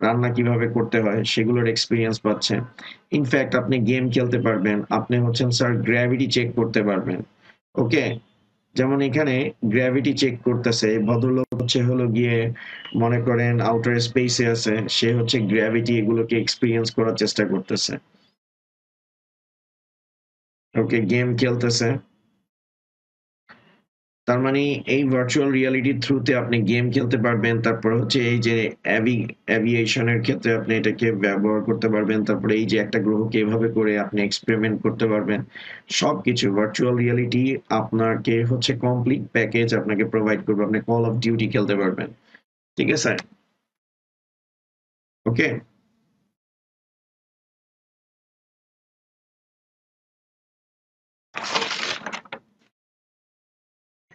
রান্না কিভাবে করতে হয় সেগুলোর এক্সপিরিয়েন্স পাচ্ছে। ইনফ্যাক্ট আপনি গেম খেলতে পারবেন, আপনি হচ্ছেন স্যার গ্র্যাভিটি চেক করতে পারবেন। ওকে, যেমন এখানে গ্র্যাভিটি চেক করতেছে ভদ্রলোক, হচ্ছে হলো গিয়ে মনে করেন আউটার স্পেসে আছে, সে হচ্ছে গ্র্যাভিটি এগুলোকে এক্সপিরিয়েন্স করার চেষ্টা করতেছে। ওকে, গেম খেলতেছে। তার মানে এই ভার্চুয়াল রিয়ালিটির থ্রুতে আপনি গেম খেলতে পারবেন। তারপর হচ্ছে এই যে অ্যাভিয়েশনের ক্ষেত্রে আপনি এটাকে ব্যবহার করতে পারবেন। তারপরে এই যে একটা গ্রহকে এভাবে করে আপনি এক্সপেরিমেন্ট করতে পারবেন। সবকিছু ভার্চুয়াল রিয়ালিটি আপনাকে হচ্ছে কমপ্লিট প্যাকেজ আপনাকে প্রোভাইড করবে। আপনি কল অফ ডিউটি খেলতে পারবেন। ঠিক আছে, ওকে।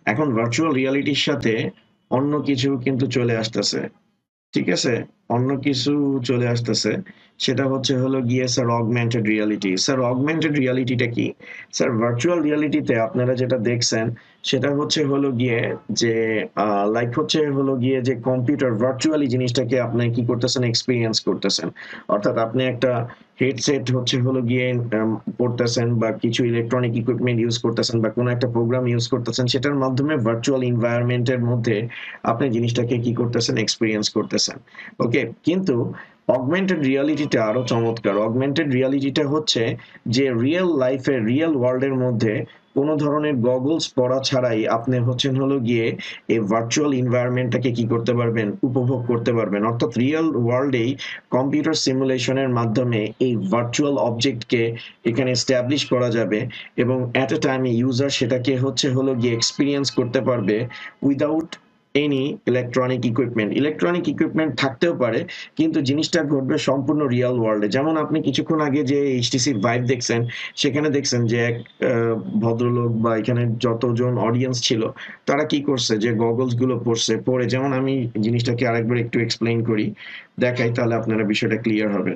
এখন ভার্চুয়াল রিয়ালিটির সাথে অন্য কিছু কিন্তু চলে আসতেছে। ঠিক আছে, অন্য কিছু চলে আসতেছে। সেটা হচ্ছে হলো গিয়ে sir augmented reality. Sir augmented রিয়ালিটিটা কি? স্যার ভার্চুয়াল রিয়ালিটিতে আপনারা যেটা দেখছেন সেটা হচ্ছে হলো গিয়ে যে লাইক হচ্ছে হলো গিয়ে যে কম্পিউটার ভার্চুয়ালি জিনিসটাকে আপনি কি করতেছেন, এক্সপিরিয়েন্স করতেছেন। অর্থাৎ আপনি একটা হেডসেট হচ্ছে হলো গিয়ে পড়তেছেন বা কিছু ইলেকট্রনিক ইকুইপমেন্ট ইউজ করতেছেন বা কোনো একটা প্রোগ্রাম ইউজ করতেছেন, সেটার মাধ্যমে ভার্চুয়াল এনভায়রনমেন্টের মধ্যে আপনি জিনিসটাকে কি করতেছেন, এক্সপিরিয়েন্স করতেছেন। ওকে, কিন্তু অগমেন্টেড রিয়ালিটিটা আরো চমৎকার। অগমেন্টেড রিয়ালিটিটা হচ্ছে যে রিয়েল লাইফের, রিয়েল ওয়ার্ল্ডের মধ্যে কোনো ধরনের গগলস পরা ছাড়াই আপনি হচ্ছেন হলো গিয়ে এই ভার্চুয়াল এনভায়রনমেন্টটাকে কি করতে পারবেন, উপভোগ করতে পারবেন। অর্থাৎ রিয়েল ওয়ার্ল্ডেই কম্পিউটার সিমুলেশনের মাধ্যমে এই ভার্চুয়াল অবজেক্টকে এখানে এস্টাবলিশ করা যাবে এবং অ্যাট এ টাইম ইউজার সেটাকে হচ্ছে হলো গিয়ে এক্সপিরিয়েন্স করতে পারবে উইদাউট এনি ইলেকট্রনিক ইকুইপমেন্ট থাকতেও পারে, কিন্তু জিনিসটা ঘটবে সম্পূর্ণ রিয়েল ওয়ার্ল্ডে। যেমন আপনি কিছুক্ষণ আগে যে এইচটিসি ভাইব দেখছেন, সেখানে দেখছেন যে এক ভদ্রলোক বা এখানে যতজন অডিয়েন্স ছিল তারা কি করছে, যে গগলস গুলো পরছে, পরে, যেমন আমি জিনিসটাকে আরেকবার একটু এক্সপ্লেইন করি, দেখাই, তাহলে আপনারা বিষয়টা ক্লিয়ার হবে।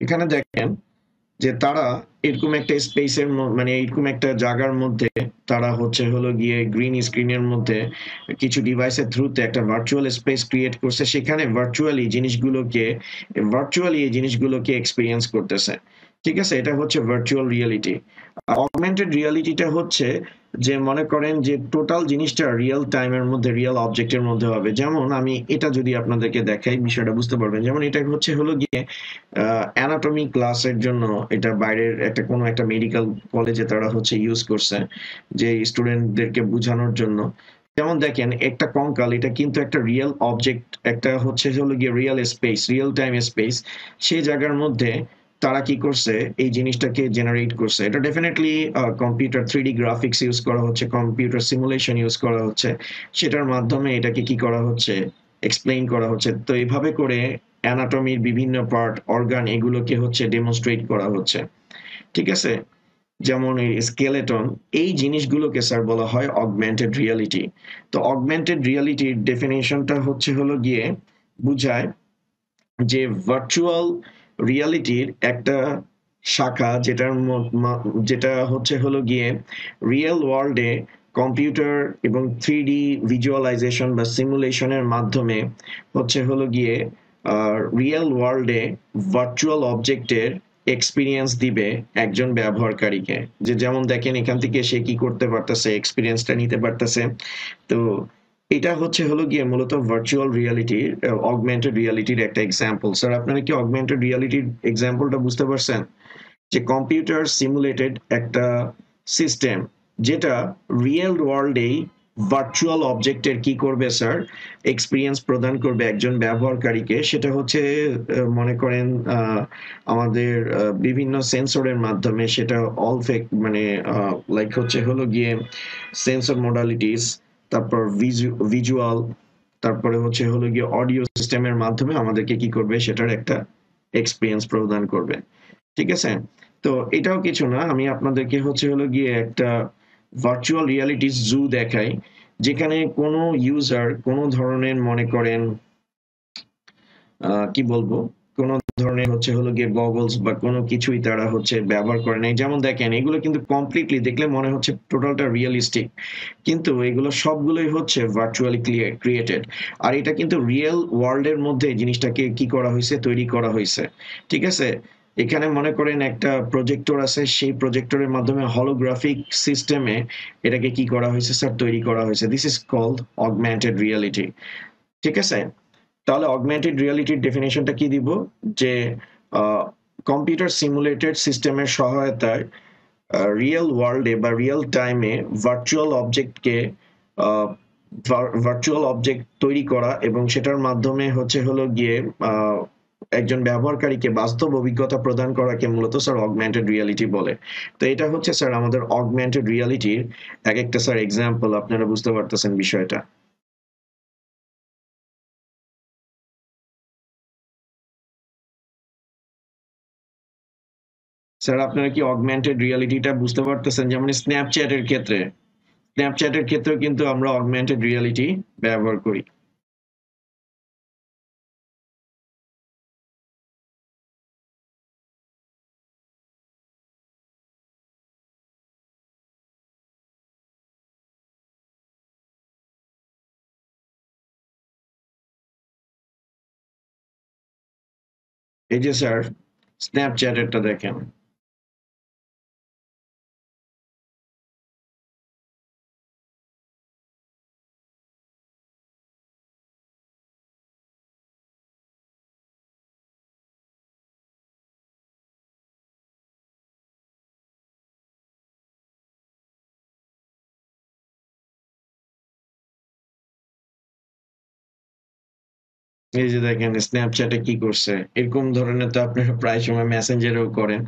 এখানে দেখেন যে তারা এরকম একটা স্পেসের, মানে এরকম একটা জায়গার মধ্যে তারা হচ্ছে হলো গিয়ে গ্রিন স্ক্রিনের মধ্যে কিছু ডিভাইসের থ্রুতে একটা ভার্চুয়াল স্পেস ক্রিয়েট করছে, সেখানে ভার্চুয়ালি এই জিনিসগুলোকে এক্সপিরিয়েন্স করতেছে। ঠিক আছে, এটা হচ্ছে ভার্চুয়াল রিয়েলিটি। অগমেন্টেড রিয়েলিটিটা হচ্ছে যে, মনে করেন যে টোটাল জিনিসটা রিয়েল টাইমের মধ্যে, রিয়েল অবজেক্টের মধ্যে হবে। যেমন আমি এটা যদি আপনাদেরকে দেখাই, বিষয়টা বুঝতে পারবেন। যেমন এটা হচ্ছে হলো গিয়ে অ্যানাটমি ক্লাসের জন্য, এটা বাইরের একটা কোনো একটা মেডিকেল কলেজে তারা হচ্ছে ইউজ করছে যে স্টুডেন্টদেরকে বোঝানোর জন্য। যেমন দেখেন একটা কঙ্কাল, এটা কিন্তু একটা রিয়েল অবজেক্ট, একটা হচ্ছে হলো গিয়ে real space, real time space. সেই জায়গার মধ্যে তারা কি করছে, এই জিনিসটাকে জেনারেট করছে। এটা definitely computer 3D graphics use করা হচ্ছে, কম্পিউটার সিমুলেশন ইউজ করা হচ্ছে, সেটার মাধ্যমে এটাকে কি করা হচ্ছে, এক্সপ্লেইন করা হচ্ছে। তো এইভাবে করে অ্যানাটমির বিভিন্ন পার্ট, অর্গান, এগুলোকে হচ্ছে ডেমনস্ট্রেট করা হচ্ছে। ঠিক আছে, যেমন এই স্কেলেটন, এই জিনিসগুলোকে স্যার বলা হয় অগমেন্টেড রিয়ালিটি। তো অগমেন্টেড রিয়ালিটির ডেফিনেশনটা হচ্ছে হলো গিয়ে বুঝায় যে ভার্চুয়াল রিয়ালিটির একটা শাখা, যেটা হচ্ছে হলো গিয়ে রিয়েল ওয়ার্ল্ডে কম্পিউটার এবং 3D ভিজুয়ালাইজেশন বা সিমুলেশনের মাধ্যমে হচ্ছে হলো গিয়ে রিয়েল ওয়ার্ল্ডে ভার্চুয়াল অবজেক্টের এক্সপিরিয়েন্স দিবে একজন ব্যবহারকারীকে। যে যেমন দেখেন এখান থেকে সে কি করতে পারতেছে, এক্সপিরিয়েন্সটা নিতে পারতেছে। তো এটা হচ্ছে হলো গিয়ে মূলত ভার্চুয়াল রিয়ালিটির, অগমেন্টেড রিয়ালিটির একটা এক্সাম্পল। স্যার আপনারা কি অগমেন্টেড রিয়ালিটির এক্সাম্পলটা বুঝতে পারছেন? যে কম্পিউটার সিমুলেটেড একটা সিস্টেম, যেটা রিয়েল ওয়ার্ল্ডেই ভার্চুয়াল অবজেক্টের কি করবে স্যার, এক্সপিরিয়েন্স প্রদান করবে একজন ব্যবহারকারীকে। সেটা হচ্ছে মনে করেন আমাদের বিভিন্ন সেন্সরের মাধ্যমে, সেটা অল ফেক, মানে লাইক হচ্ছে হলো গিয়ে সেন্সর মোডালিটিস, তারপর ভিজুয়াল, তারপরে হচ্ছে হলো গিয়ে অডিও সিস্টেমের মাধ্যমে আমাদেরকে কি করবে, সেটার একটা এক্সপিরিয়েন্স প্রদান করবে। ঠিক আছে, তো এটাও কিছু না, আমি আপনাদেরকে হচ্ছে হলো গিয়ে একটা ভার্চুয়াল রিয়ালিটি জু দেখাই, যেখানে কোনো ইউজার কোনো ধরনের, মনে করেন কি বলবো, কোনো ধরনের হচ্ছে হলো গিয়ে গগলস বা কোনো কিছুই তারা হচ্ছে ব্যবহার করে নাই। যেমন দেখেন এগুলো কিন্তু কমপ্লিটলি দেখলে মনে হচ্ছে টোটালটা রিয়েলিস্টিক, কিন্তু এগুলো সবগুলোই হচ্ছে ভার্চুয়ালি ক্রিয়েটেড। আর এটা কিন্তু রিয়েল ওয়ার্ল্ডের মধ্যে জিনিসটাকে কি করা হয়েছে, তৈরি করা হয়েছে। ঠিক আছে, এখানে মনে করেন একটা প্রজেক্টর আছে, সেই প্রজেক্টরের মাধ্যমে হলোগ্রাফিক সিস্টেমে এটাকে কি করা হয়েছে স্যার, তৈরি করা হয়েছে। This is called augmented reality. ঠিক আছে, তাহলে অগমেন্টেড রিয়ালিটির ডেফিনেশনটা কি দিব, যে কম্পিউটার সিমুলেটেড সিস্টেমের সহায়তায় রিয়েল ওয়ার্ল্ডে বা রিয়েল টাইমে ভার্চুয়াল অবজেক্ট তৈরি করা, এবং সেটার মাধ্যমে হচ্ছে হলো গিয়ে একজন ব্যবহারকারীকে বাস্তব অভিজ্ঞতা প্রদান করাকে মূলত স্যার অগমেন্টেড রিয়ালিটি বলে। তো এটা হচ্ছে স্যার আমাদের অগমেন্টেড রিয়ালিটির এক একটা স্যার এক্সাম্পল, আপনারা বুঝতে পারতেছেন বিষয়টা। স্যার আপনারা কি অগমেন্টেড রিয়ালিটিটা বুঝতে পারতেছেন? যেমন স্ন্যাপচ্যাটের ক্ষেত্রেও কিন্তু আমরা অগমেন্টেড রিয়ালিটি ব্যবহার করি। এই যে স্যার স্ন্যাপচ্যাটেরটা দেখেন। এই যে দেখেন স্ন্যাপচ্যাটে কি করছে, এরকম ধরনের তো আপনারা প্রায় সময় মেসেঞ্জারেও করেন।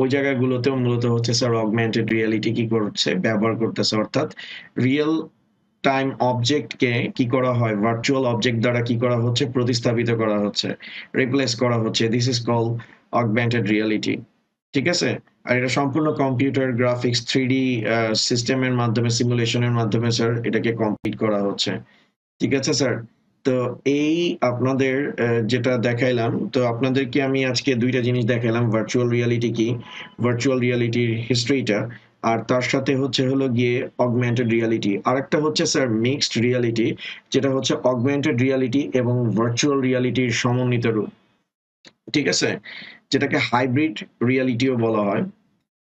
ওই জায়গাগুলোতেও মূলত হচ্ছে স্যার অগমেন্টেড রিয়েলিটি কি করছে, ব্যবহার করতেছে। অর্থাৎ রিয়েল টাইম অবজেক্টকে কি করা হয়, ভার্চুয়াল অবজেক্ট দ্বারা কি করা হচ্ছে, প্রতিস্থাপিত করা হচ্ছে, রিপ্লেস করা হচ্ছে। This is call augmented reality. ঠিক আছে? আর এটা সম্পূর্ণ কম্পিউটার গ্রাফিক্স 3D সিস্টেমের মাধ্যমে, সিমুলেশনের মাধ্যমে স্যার এটাকে কমপ্লিট করা হচ্ছে। ঠিক আছে স্যার? তো এই আপনাদের যেটা দেখাইলাম, তো আপনাদেরকে আমি আজকে দুইটা জিনিস দেখাইলাম, ভার্চুয়াল রিয়ালিটি কি, ভার্চুয়াল রিয়ালিটির হিস্ট্রিটা, আর তার সাথে হচ্ছে হলো গিয়ে অগমেন্টেড রিয়ালিটি। আরেকটা হচ্ছে স্যার মিক্সড রিয়ালিটি, যেটা হচ্ছে অগমেন্টেড রিয়ালিটি এবং ভার্চুয়াল রিয়ালিটির সমন্বিত রূপ। ঠিক আছে? যেটাকে হাইব্রিড রিয়ালিটিও বলা হয়।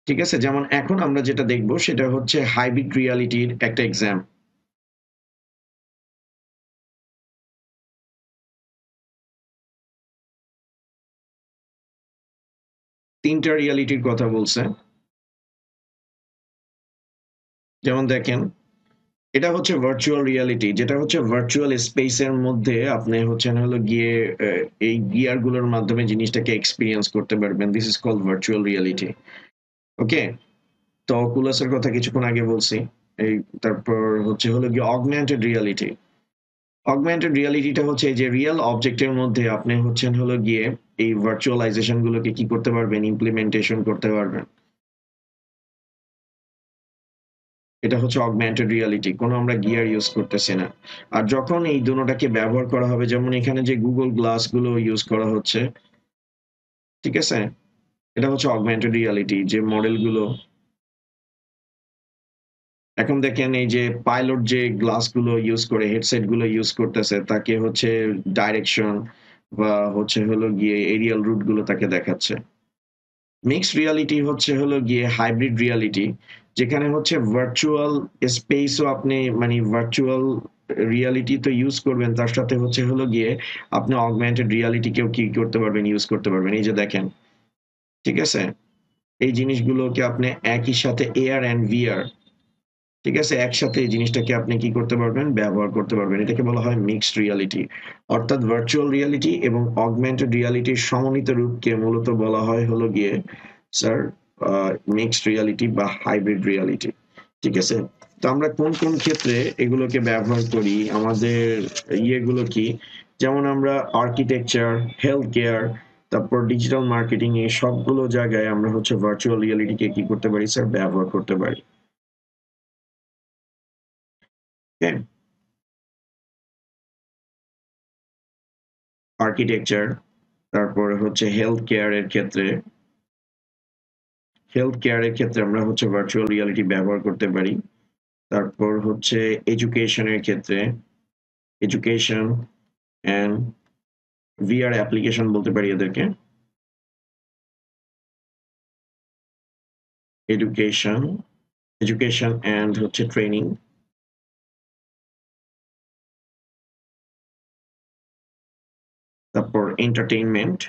ঠিক আছে? যেমন এখন আমরা যেটা দেখবো সেটা হচ্ছে হাইব্রিড রিয়ালিটির একটা এক্সাম। তিনটা রিয়ালিটির কথা বলছে। যেমন দেখেন, এটা হচ্ছে ভার্চুয়াল রিয়ালিটি, যেটা হচ্ছে ভার্চুয়াল স্পেসের মধ্যে আপনি হচ্ছেন হলো গিয়ে এই গিয়ার গুলোর মাধ্যমে জিনিসটাকে এক্সপিরিয়েন্স করতে পারবেন। This is called virtual reality. Okay, তো অকুলাসের কথা কিছুক্ষণ আগে বলছি। এই তারপর হচ্ছে হলো গিয়ে অগমেন্টেড রিয়ালিটি। অগমেন্টেড রিয়ালিটিটা হচ্ছে এই যে রিয়েল অবজেক্টের মধ্যে আপনি হচ্ছেন হলো গিয়ে এই ভার্চুয়ালাইজেশন গুলোকে কি করতে পারবেন, ইমপ্লিমেন্টেশন করতে পারবেন। এটা হচ্ছে অগমেন্টেড রিয়ালিটি, কোনো আমরা গিয়ার ইউজ করতেছি না। আর যখন এই দুটোটাকে ব্যবহার করা হবে, যেমন এখানে যে গুগল গ্লাস গুলো ইউজ করা হচ্ছে, ঠিক আছে, এটা হচ্ছে অগমেন্টেড রিয়ালিটি যে মডেল গুলো। এখন দেখেন এই যে পাইলট যে গ্লাস গুলো ইউজ করে, হেডসেট গুলো ইউজ করতেছে, তাকে হচ্ছে ডাইরেকশন বা হচ্ছে হলো গিয়ে এরিয়াল রুট গুলো তাকে দেখাচ্ছে। মিক্সড রিয়ালিটি হচ্ছে হলো গিয়ে হাইব্রিড রিয়ালিটি, যেখানে হচ্ছে ভার্চুয়াল স্পেসও আপনি মানে ভার্চুয়াল রিয়ালিটি তো ইউজ করবেন, তার সাথে হচ্ছে হলো গিয়ে আপনি অগমেন্টেড রিয়ালিটিকেও কি করতে পারবেন, ইউজ করতে পারবেন। এই যে দেখেন, ঠিক আছে, এই জিনিসগুলোকে আপনি একই সাথে এআর অ্যান্ড ভিআর, ঠিক আছে, একসাথে এই জিনিসটাকে আপনি কি করতে পারবেন, ব্যবহার করতে পারবেন। এটাকে বলা হয় মিক্সড রিয়ালিটি। অর্থাৎ ভার্চুয়াল রিয়ালিটি এবং অগমেন্টেড রিয়ালিটির সমন্বিত রূপকে মূলত বলা হয় হলো গিয়ে স্যার মিক্সড রিয়ালিটি বা হাইব্রিড রিয়ালিটি। ঠিক আছে? তো আমরা কোন কোন ক্ষেত্রে এগুলোকে ব্যবহার করি, আমাদের ইয়েগুলো কি, যেমন আমরা আর্কিটেকচার, হেলথ কেয়ার, তারপর ডিজিটাল মার্কেটিং, এই সবগুলো জায়গায় আমরা হচ্ছে ভার্চুয়াল রিয়ালিটিকে কি করতে পারি স্যার, ব্যবহার করতে পারি। হ্যাঁ, আর্কিটেকচার, তারপরে হচ্ছে হেলথ কেয়ারের ক্ষেত্রে আমরা হচ্ছে ভার্চুয়াল রিয়ালিটি ব্যবহার করতে পারি। তারপর হচ্ছে এডুকেশনের ক্ষেত্রে, এডুকেশন অ্যান্ড ভিআর অ্যাপ্লিকেশন বলতে পারি এদেরকে। এডুকেশন, এডুকেশন অ্যান্ড হচ্ছে ট্রেনিং। তারপর এন্টারটেইনমেন্ট,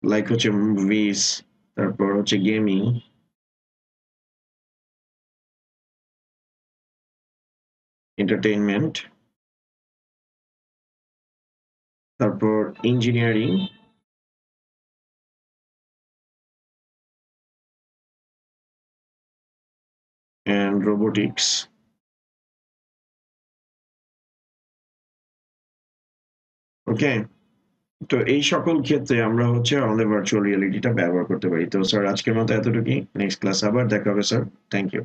লাইক হচ্ছে মুভিজ, তারপর হচ্ছে গেমিং, এন্টারটেইনমেন্ট, তারপর ইঞ্জিনিয়ারিং, অ্যান্ড রোবোটিক্স। ওকে, তো এই সকল ক্ষেত্রে আমরা হচ্ছে আমাদের ভার্চুয়াল রিয়ালিটিটা ব্যবহার করতে পারি। তো স্যার আজকের মতো এতটুকুই। নেক্সট ক্লাস আবার দেখা হবে স্যার। Thank you.